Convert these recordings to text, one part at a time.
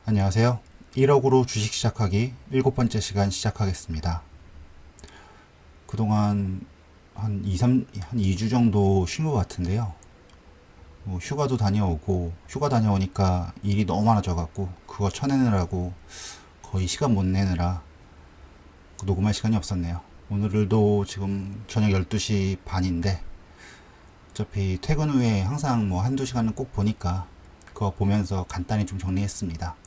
안녕하세요. 1억으로 주식 시작하기 7번째 시간 시작하겠습니다. 그동안 한 2주 정도 쉰 것 같은데요. 휴가도 다녀오고, 휴가 다녀오니까 일이 너무 많아져갖고, 그거 쳐내느라고 거의 시간 못 내느라 녹음할 시간이 없었네요. 오늘도 지금 저녁 12시 반인데, 어차피 퇴근 후에 항상 한두 시간은 꼭 보니까 그거 보면서 간단히 좀 정리했습니다.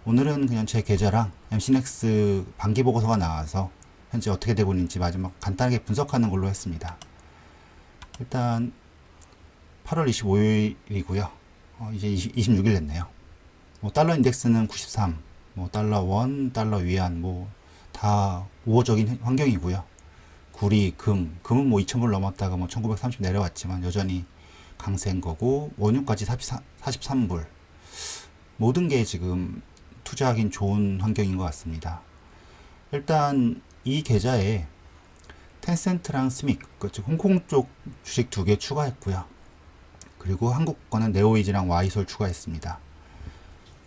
오늘은 그냥 제 계좌랑 MC넥스 반기 보고서가 나와서 현재 어떻게 되고 있는지 마지막 간단하게 분석하는 걸로 했습니다. 일단 8월 25일이고요. 이제 26일 됐네요. 달러 인덱스는 93, 달러 원, 달러 위안 다 우호적인 환경이고요. 구리, 금은 2,000불 넘었다가 1930 내려왔지만 여전히 강세인 거고, 원유까지 43불. 모든 게 지금 투자하긴 좋은 환경인 것 같습니다. 일단 이 계좌에 텐센트랑 스믹, 즉 홍콩 쪽 주식 2개 추가했고요. 그리고 한국 거는 네오이즈랑 와이솔 추가했습니다.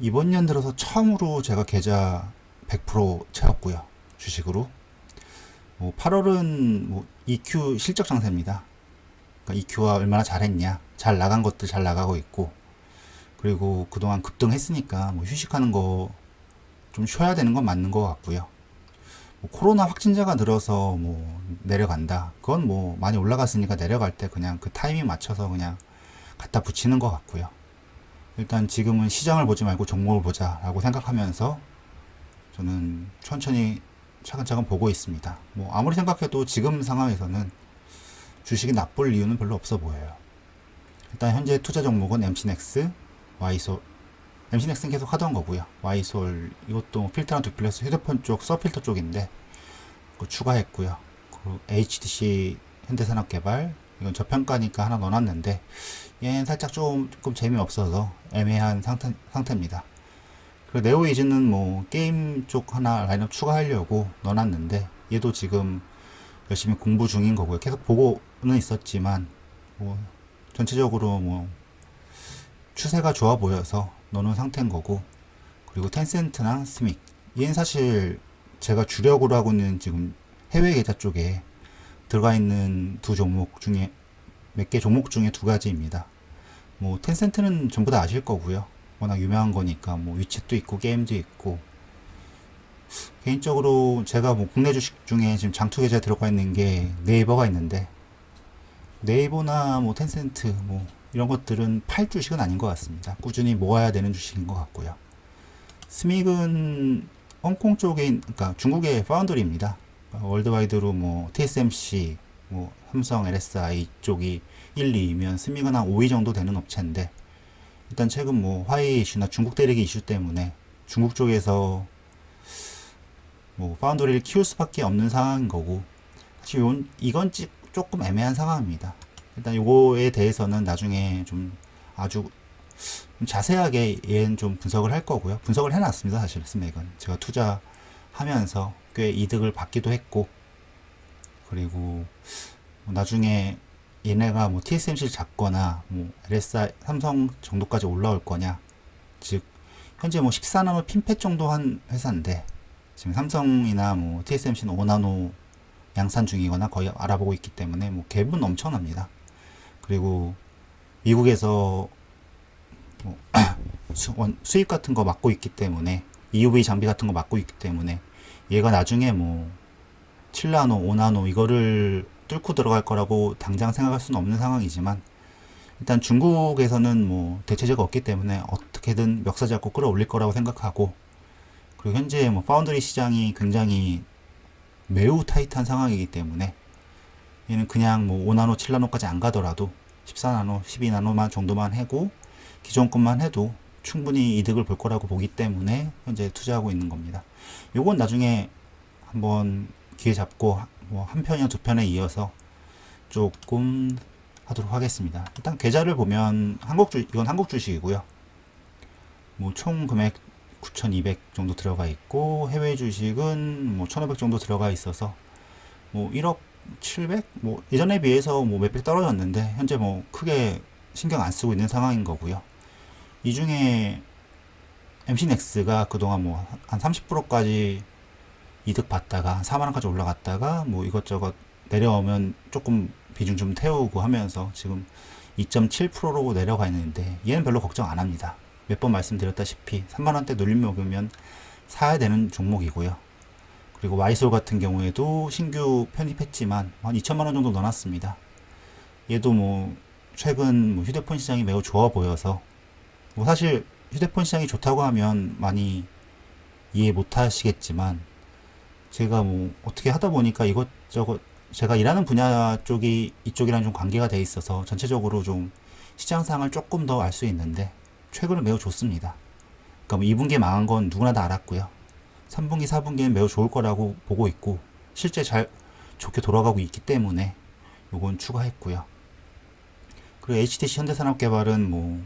이번 년 들어서 처음으로 제가 계좌 100% 채웠고요. 주식으로. 8월은 EQ 실적 장세입니다. 그러니까 EQ가 얼마나 잘했냐, 잘 나간 것들 잘 나가고 있고, 그리고 그동안 급등했으니까 휴식하는 거 좀 쉬어야 되는 건 맞는 것 같고요. 코로나 확진자가 늘어서 내려간다. 그건 많이 올라갔으니까 내려갈 때 그냥 그 타이밍 맞춰서 그냥 갖다 붙이는 것 같고요. 일단 지금은 시장을 보지 말고 종목을 보자라고 생각하면서 저는 천천히 차근차근 보고 있습니다. 아무리 생각해도 지금 상황에서는 주식이 나쁠 이유는 별로 없어 보여요. 일단 현재 투자 종목은 MC넥스, 와이솔, MC넥스는 계속 하던 거고요. 와이솔 이것도 필터랑 두플렉스 휴대폰 쪽 서필터 쪽인데 그거 추가했고요. 그리고 HTC 현대산업개발 이건 저평가니까 하나 넣어놨는데 얘는 살짝 조금 재미없어서 애매한 상태입니다. 그리고 네오이즈는 게임 쪽 하나 라인업 추가하려고 넣어놨는데 얘도 지금 열심히 공부 중인 거고요. 계속 보고는 있었지만 전체적으로 추세가 좋아 보여서 넣는 상태인 거고, 그리고 텐센트랑 스믹 얘는 사실 제가 주력으로 하고 있는 지금 해외 계좌 쪽에 들어가 있는 두 종목 중에 몇 개 종목 중에 두 가지입니다. 텐센트는 전부 다 아실 거고요. 워낙 유명한 거니까 위챗도 있고 게임도 있고, 개인적으로 제가 국내 주식 중에 지금 장투 계좌에 들어가 있는 게 네이버가 있는데, 네이버나 텐센트 이런 것들은 팔 주식은 아닌 것 같습니다. 꾸준히 모아야 되는 주식인 것 같고요. 스믹은 홍콩 쪽에, 그러니까 중국의 파운드리입니다. 월드와이드로 TSMC, 삼성, LSI 쪽이 1, 2이면 스믹은 한 5위 정도 되는 업체인데, 일단 최근 화웨이 이슈나 중국 대리기 이슈 때문에 중국 쪽에서 파운드리를 키울 수밖에 없는 상황인 거고, 사실 이건 조금 애매한 상황입니다. 일단 요거에 대해서는 나중에 좀 아주 자세하게 얘는 좀 분석을 할 거고요. 분석을 해놨습니다. 사실 스맥은 제가 투자하면서 꽤 이득을 받기도 했고, 그리고 나중에 얘네가 TSMC를 잡거나 LSI, 삼성 정도까지 올라올 거냐, 즉 현재 14나노 핀팻 정도 한 회사인데 지금 삼성이나 TSMC는 5나노 양산 중이거나 거의 알아보고 있기 때문에 갭은 엄청납니다. 그리고 미국에서 수입 같은 거 맡고 있기 때문에, EUV 장비 같은 거 맡고 있기 때문에 얘가 나중에 7나노, 5나노 이거를 뚫고 들어갈 거라고 당장 생각할 수는 없는 상황이지만, 일단 중국에서는 대체제가 없기 때문에 어떻게든 멱살 잡고 끌어올릴 거라고 생각하고, 그리고 현재 파운드리 시장이 굉장히 매우 타이트한 상황이기 때문에 얘는 그냥 5나노, 7나노까지 안 가더라도 14나노, 12나노만 정도만 해고 기존 것만 해도 충분히 이득을 볼 거라고 보기 때문에 현재 투자하고 있는 겁니다. 요건 나중에 한번 기회 잡고 한 편이나 두 편에 이어서 조금 하도록 하겠습니다. 일단 계좌를 보면 이건 한국 주식이고요. 총 금액 9,200 정도 들어가 있고, 해외 주식은 1,500 정도 들어가 있어서 1억 700? 예전에 비해서 몇백 떨어졌는데 현재 크게 신경 안 쓰고 있는 상황인 거고요. 이 중에 MC넥스가 그동안 뭐 한 30%까지 이득 봤다가 4만원까지 올라갔다가 뭐 이것저것 내려오면 조금 비중 좀 태우고 하면서 지금 2.7%로 내려가 있는데 얘는 별로 걱정 안 합니다. 몇 번 말씀드렸다시피 3만원대 눌림 먹으면 사야 되는 종목이고요. 그리고 와이솔 같은 경우에도 신규 편입했지만 한 2천만원 정도 넣어놨습니다. 얘도 뭐 최근 뭐 휴대폰 시장이 매우 좋아 보여서 뭐 사실 휴대폰 시장이 좋다고 하면 많이 이해 못 하시겠지만 제가 뭐 어떻게 하다 보니까 이것저것 제가 일하는 분야 쪽이 이쪽이랑 좀 관계가 돼 있어서 전체적으로 좀 시장 상황을 조금 더 알 수 있는데 최근은 매우 좋습니다. 그러니까 뭐 2분기 망한 건 누구나 다 알았고요. 3분기, 4분기는 매우 좋을 거라고 보고 있고 실제 잘 좋게 돌아가고 있기 때문에 요건 추가했고요. 그리고 HTC 현대산업개발은 뭐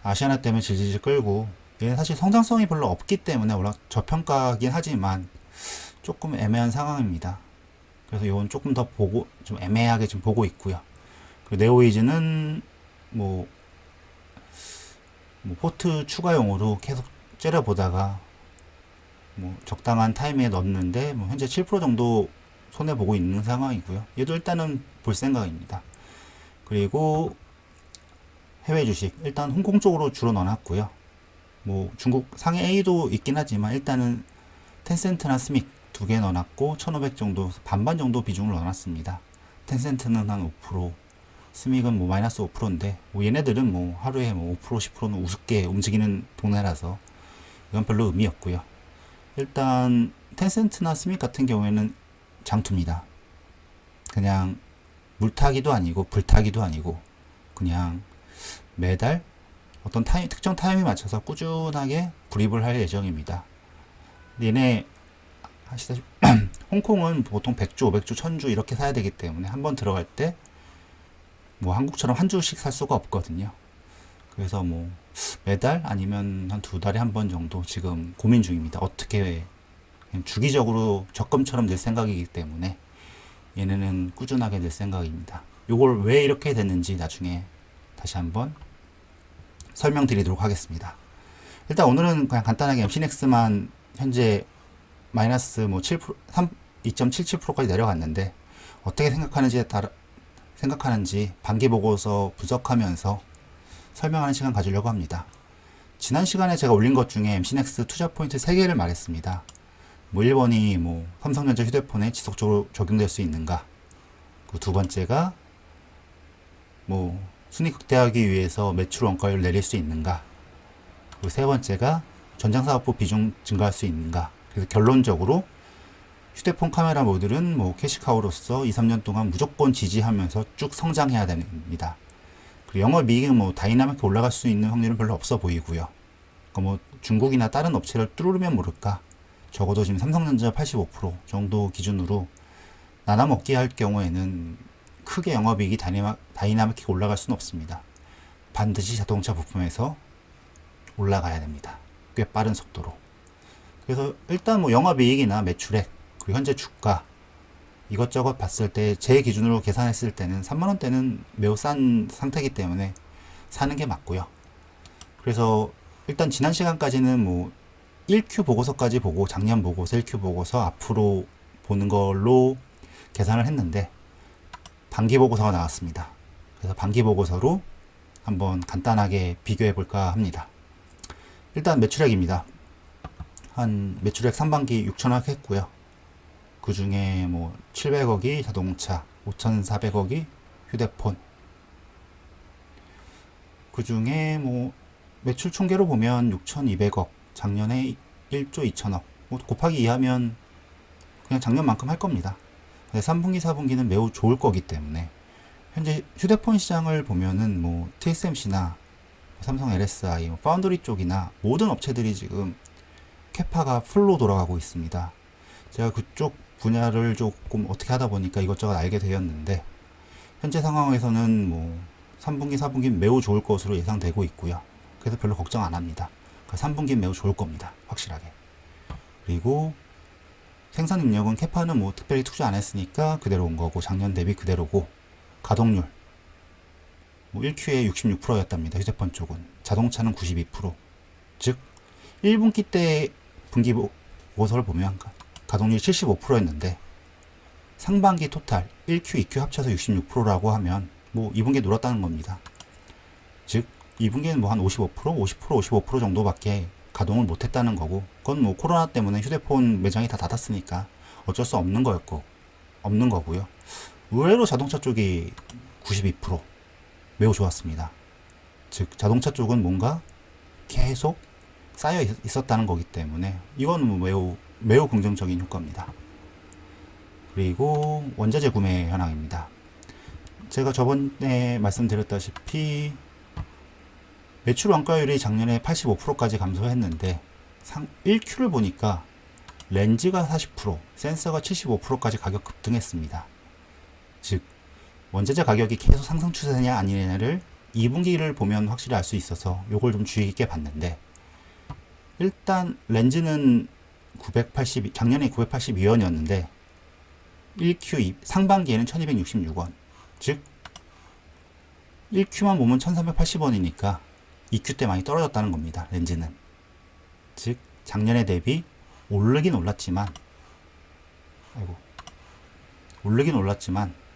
아시아나 때문에 질질 끌고 얘는 사실 성장성이 별로 없기 때문에 워낙 저평가긴 하지만 조금 애매한 상황입니다. 그래서 이건 조금 더 보고 좀 애매하게 좀 보고 있고요. 그리고 네오이즈는 뭐 포트 추가용으로 계속 째려보다가 뭐 적당한 타이밍에 넣었는데 뭐 현재 7% 정도 손해 보고 있는 상황이고요. 얘도 일단은 볼 생각입니다. 그리고 해외 주식 일단 홍콩 쪽으로 주로 넣어놨고요. 뭐 중국 상해 A도 있긴 하지만 일단은 텐센트나 스믹 두 개 넣어놨고 1500 정도 반반 정도 비중을 넣어놨습니다. 텐센트는 한 5%, 스믹은 뭐 마이너스 5%인데 뭐 얘네들은 뭐 하루에 뭐 5% 10%는 우습게 움직이는 동네라서 이건 별로 의미 없고요. 일단 텐센트나 스믹 같은 경우에는 장투입니다. 그냥 물타기도 아니고 불타기도 아니고 그냥 매달 어떤 특정 타임에 맞춰서 꾸준하게 불입을 할 예정입니다. 얘네 아시다시피 홍콩은 보통 100주, 500주, 1000주 이렇게 사야 되기 때문에 한번 들어갈 때 뭐 한국처럼 한 주씩 살 수가 없거든요. 그래서 뭐 매달 아니면 한 두 달에 한 번 정도 지금 고민 중입니다. 어떻게 그냥 주기적으로 적금처럼 낼 생각이기 때문에 얘네는 꾸준하게 낼 생각입니다. 요걸 왜 이렇게 됐는지 나중에 다시 한번 설명드리도록 하겠습니다. 일단 오늘은 그냥 간단하게 MC넥스만 현재 마이너스 뭐 7%, 2.77%까지 내려갔는데 어떻게 생각하는지 반기 보고서 분석하면서 설명하는 시간 가지려고 합니다. 지난 시간에 제가 올린 것 중에 MC넥스 투자 포인트 3개를 말했습니다. 뭐 1번이 뭐 삼성전자 휴대폰에 지속적으로 적용될 수 있는가, 그 두 번째가 뭐 순위 극대화하기 위해서 매출 원가율을 내릴 수 있는가, 그리고 세 번째가 전장사업부 비중 증가할 수 있는가. 그래서 결론적으로 휴대폰 카메라 모듈은 뭐 캐시카우로서 2, 3년 동안 무조건 지지하면서 쭉 성장해야 됩니다. 그리고 영업이익은 뭐 다이나믹하게 올라갈 수 있는 확률은 별로 없어 보이고요. 그러니까 뭐 중국이나 다른 업체를 뚫으면 모를까, 적어도 지금 삼성전자 85% 정도 기준으로 나눠 먹기 할 경우에는 크게 영업이익이 다이나믹하게 올라갈 수는 없습니다. 반드시 자동차 부품에서 올라가야 됩니다. 꽤 빠른 속도로. 그래서 일단 뭐 영업이익이나 매출액 그리고 현재 주가 이것저것 봤을 때 제 기준으로 계산했을 때는 3만원대는 매우 싼 상태이기 때문에 사는 게 맞고요. 그래서 일단 지난 시간까지는 뭐 1Q 보고서까지 보고 작년 보고서 1Q 보고서 앞으로 보는 걸로 계산을 했는데 반기 보고서가 나왔습니다. 그래서 반기 보고서로 한번 간단하게 비교해 볼까 합니다. 일단 매출액입니다. 한 매출액 3반기 6천억 했고요. 그 중에 뭐 700억이 자동차, 5,400억이 휴대폰. 그 중에 뭐 매출 총계로 보면 6,200억, 작년에 1조 2천억. 뭐 곱하기 2하면 그냥 작년만큼 할 겁니다. 3분기, 4분기는 매우 좋을 거기 때문에 현재 휴대폰 시장을 보면은 뭐 TSMC나 삼성 LSI, 파운드리 쪽이나 모든 업체들이 지금 캐파가 풀로 돌아가고 있습니다. 제가 그쪽 분야를 조금 어떻게 하다 보니까 이것저것 알게 되었는데 현재 상황에서는 뭐 3분기, 4분기 매우 좋을 것으로 예상되고 있고요. 그래서 별로 걱정 안 합니다. 3분기 매우 좋을 겁니다. 확실하게. 그리고 생산 능력은 캐파는 뭐 특별히 투자 안 했으니까 그대로 온 거고 작년 대비 그대로고 가동률 뭐 1Q에 66%였답니다. 휴대폰 쪽은. 자동차는 92%. 즉 1분기 때 분기 보고서를 보면 가동률이 75%였는데 상반기 토탈 1Q, 2Q 합쳐서 66%라고 하면 뭐 2분기에 늘었다는 겁니다. 즉 2분기에는 뭐 한 55%, 50%, 55% 정도밖에 가동을 못했다는 거고, 그건 뭐 코로나 때문에 휴대폰 매장이 다 닫았으니까 어쩔 수 없는 거고요. 의외로 자동차 쪽이 92% 매우 좋았습니다. 즉 자동차 쪽은 뭔가 계속 쌓여 있었다는 거기 때문에 이건 뭐 매우 긍정적인 효과입니다. 그리고 원자재 구매 현황입니다. 제가 저번에 말씀드렸다시피 매출 원가율이 작년에 85%까지 감소했는데 1Q를 보니까 렌즈가 40%, 센서가 75%까지 가격 급등했습니다. 즉 원자재 가격이 계속 상승 추세냐 아니냐를 2분기를 보면 확실히 알 수 있어서 요걸 좀 주의 깊게 봤는데, 일단 렌즈는 작년에 982원이었는데 1Q 상반기에는 1266원, 즉 1Q만 보면 1380원이니까 2Q 때 많이 떨어졌다는 겁니다. 렌즈는. 즉 작년에 대비 오르긴 올랐지만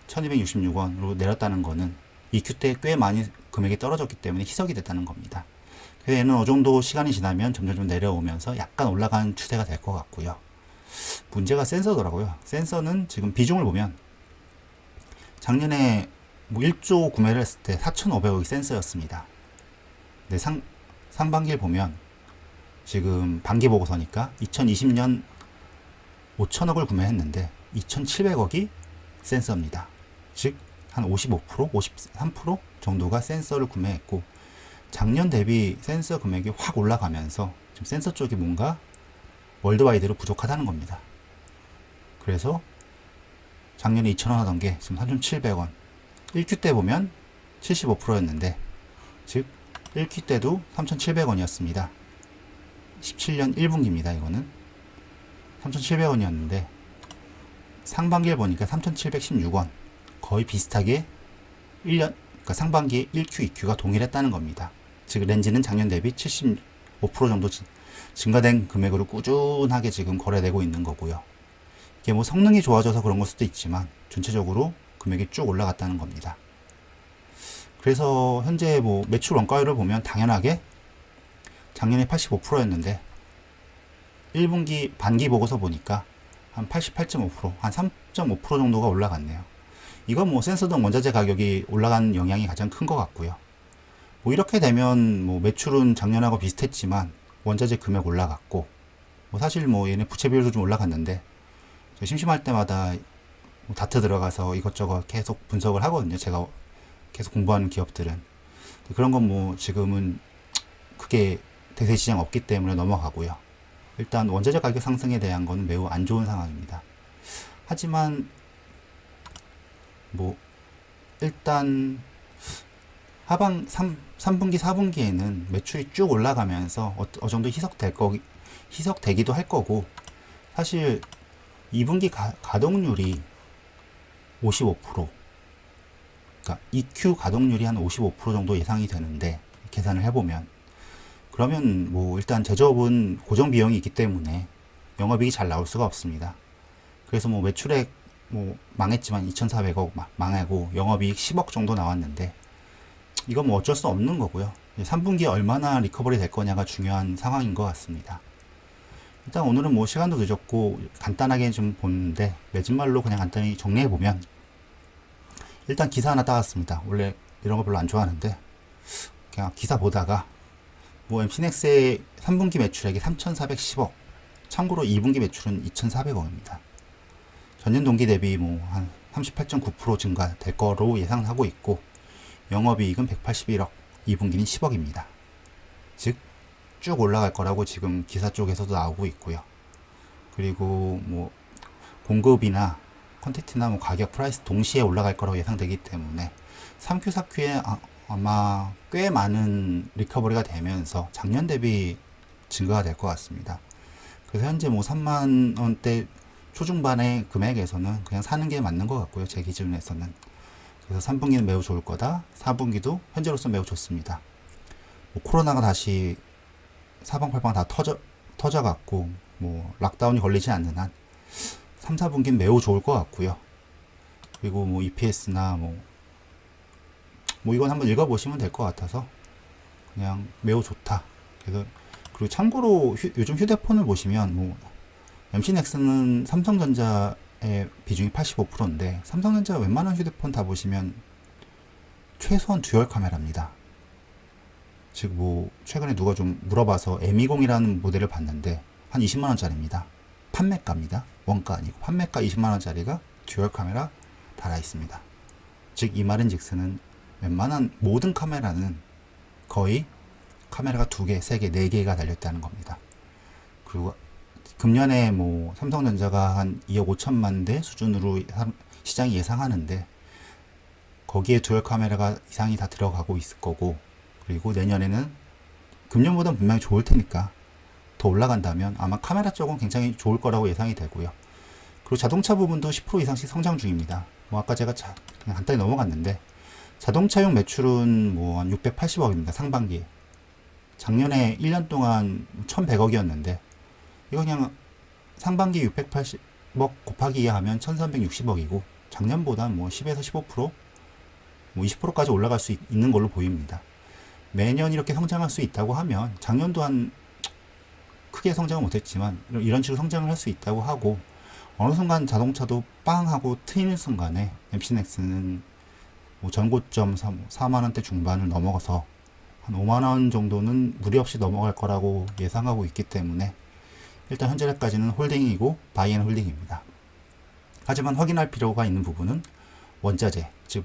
1266원으로 내렸다는 거는 2Q 때 꽤 많이 금액이 떨어졌기 때문에 희석이 됐다는 겁니다. 그래서 얘는 어느 정도 시간이 지나면 점점 내려오면서 약간 올라가는 추세가 될 것 같고요. 문제가 센서더라고요. 센서는 지금 비중을 보면 작년에 뭐 1조 구매를 했을 때 4,500억이 센서였습니다. 근데 상반기를 보면 지금 반기 보고서니까 2020년 5천억을 구매했는데 2,700억이 센서입니다. 즉 한 55%, 53% 정도가 센서를 구매했고, 작년 대비 센서 금액이 확 올라가면서 지금 센서 쪽이 뭔가 월드와이드로 부족하다는 겁니다. 그래서 작년에 2,000원 하던 게 지금 3,700원. 1Q 때 보면 75%였는데, 즉 1Q 때도 3,700원이었습니다. 17년 1분기입니다. 이거는 3,700원이었는데 상반기를 보니까 3,716원. 거의 비슷하게 1년, 그러니까 상반기에 1Q, 2Q가 동일했다는 겁니다. 즉 렌즈는 작년 대비 75% 정도 증가된 금액으로 꾸준하게 지금 거래되고 있는 거고요. 이게 뭐 성능이 좋아져서 그런 걸 수도 있지만 전체적으로 금액이 쭉 올라갔다는 겁니다. 그래서 현재 뭐 매출 원가율을 보면 당연하게 작년에 85%였는데 1분기 반기 보고서 보니까 한 88.5%, 한 3.5% 정도가 올라갔네요. 이건 뭐 센서 등 원자재 가격이 올라간 영향이 가장 큰 것 같고요. 뭐 이렇게 되면 뭐 매출은 작년하고 비슷했지만 원자재 금액 올라갔고, 뭐 사실 뭐 얘네 부채 비율도 좀 올라갔는데 심심할 때마다 뭐 다트 들어가서 이것저것 계속 분석을 하거든요. 제가 계속 공부하는 기업들은. 그런 건 뭐 지금은 크게 대세 시장 없기 때문에 넘어가고요. 일단 원자재 가격 상승에 대한 건 매우 안 좋은 상황입니다. 하지만 뭐 일단 하반 3분기 4분기에는 매출이 쭉 올라가면서 어느 정도 희석되기도 할 거고, 사실 2분기 가동률이 55%, 그러니까 EQ 가동률이 한 55% 정도 예상이 되는데, 계산을 해보면 그러면 뭐 일단 제조업은 고정 비용이 있기 때문에 영업이익이 잘 나올 수가 없습니다. 그래서 뭐 매출액 뭐 망했지만 2,400억 망하고 영업이익 10억 정도 나왔는데, 이건 뭐 어쩔 수 없는 거고요. 3분기에 얼마나 리커버리 될 거냐가 중요한 상황인 것 같습니다. 일단 오늘은 뭐 시간도 늦었고 간단하게 좀 보는데, 매진말로 그냥 간단히 정리해 보면, 일단 기사 하나 따왔습니다. 원래 이런 거 별로 안 좋아하는데 그냥 기사 보다가 뭐 MC넥스의 3분기 매출액이 3,410억, 참고로 2분기 매출은 2,400억입니다. 전년 동기 대비 뭐 한 38.9% 증가될 거로 예상하고 있고, 영업이익은 181억, 2분기는 10억입니다. 즉 쭉 올라갈 거라고 지금 기사 쪽에서도 나오고 있고요. 그리고 뭐 공급이나 퀀티티나 뭐 가격, 프라이스 동시에 올라갈 거라고 예상되기 때문에 3Q, 4Q에 아마 꽤 많은 리커버리가 되면서 작년 대비 증가가 될 것 같습니다. 그래서 현재 뭐 3만 원대 초중반의 금액에서는 그냥 사는 게 맞는 것 같고요. 제 기준에서는. 그래서 3분기는 매우 좋을 거다. 4분기도 현재로서 매우 좋습니다. 뭐 코로나가 다시 사방팔방 다 터져갖고 뭐 락다운이 걸리지 않는 한 3, 4분기는 매우 좋을 것 같고요. 그리고 뭐 EPS나 뭐 이건 한번 읽어보시면 될 것 같아서 그냥 매우 좋다. 그래서 그리고 참고로 요즘 휴대폰을 보시면 뭐 MC넥스는 삼성전자의 비중이 85%인데 삼성전자 웬만한 휴대폰 다 보시면 최소한 듀얼 카메라입니다. 즉 뭐 최근에 누가 좀 물어봐서 M20이라는 모델을 봤는데 한 20만원짜리입니다. 판매가입니다. 원가 아니고 판매가 20만원짜리가 듀얼 카메라 달아 있습니다. 즉 이 말인즉슨은 웬만한 모든 카메라는 거의 카메라가 2개, 3개, 4개가 달려있다는 겁니다. 그리고 금년에 뭐 삼성전자가 한 2억 5천만 대 수준으로 시장이 예상하는데 거기에 듀얼 카메라가 이상이 다 들어가고 있을 거고, 그리고 내년에는 금년보다 분명히 좋을 테니까 더 올라간다면 아마 카메라 쪽은 굉장히 좋을 거라고 예상이 되고요. 그리고 자동차 부분도 10% 이상씩 성장 중입니다. 뭐 아까 제가 그냥 간단히 넘어갔는데 자동차용 매출은 뭐 한 680억입니다. 상반기에. 작년에 1년 동안 1100억이었는데 이거 그냥 상반기 680억 곱하기 2 하면 1360억이고 작년보다 뭐 10에서 15%, 뭐 20%까지 올라갈 수 있는 걸로 보입니다. 매년 이렇게 성장할 수 있다고 하면 작년도 한 크게 성장을 못했지만 이런 식으로 성장을 할 수 있다고 하고, 어느 순간 자동차도 빵 하고 트이는 순간에 MC넥스는 뭐 전고점 4만원대 중반을 넘어가서 한 5만원 정도는 무리 없이 넘어갈 거라고 예상하고 있기 때문에 일단 현재까지는 홀딩이고 바이앤 홀딩입니다. 하지만 확인할 필요가 있는 부분은 원자재, 즉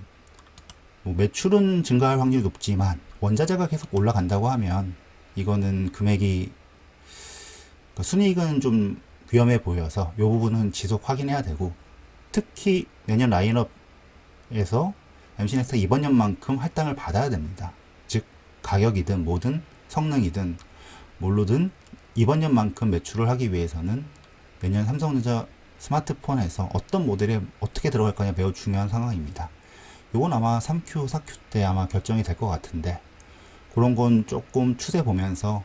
뭐 매출은 증가할 확률이 높지만 원자재가 계속 올라간다고 하면 이거는 금액이, 그러니까 순이익은 좀 위험해 보여서 이 부분은 지속 확인해야 되고, 특히 내년 라인업에서 MC넥스가 이번 년만큼 할당을 받아야 됩니다. 즉 가격이든 뭐든 성능이든 뭘로든 이번 년만큼 매출을 하기 위해서는 내년 삼성전자 스마트폰에서 어떤 모델에 어떻게 들어갈 거냐 매우 중요한 상황입니다. 이건 아마 3Q, 4Q 때 아마 결정이 될 것 같은데 그런 건 조금 추세 보면서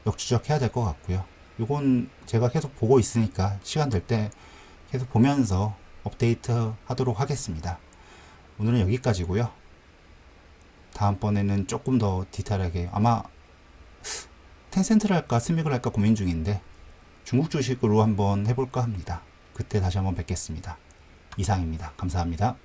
역추적해야 될 것 같고요. 이건 제가 계속 보고 있으니까 시간 될 때 계속 보면서 업데이트 하도록 하겠습니다. 오늘은 여기까지고요. 다음번에는 조금 더 디테일하게, 아마 텐센트를 할까 스믹을 할까 고민 중인데 중국 주식으로 한번 해볼까 합니다. 그때 다시 한번 뵙겠습니다. 이상입니다. 감사합니다.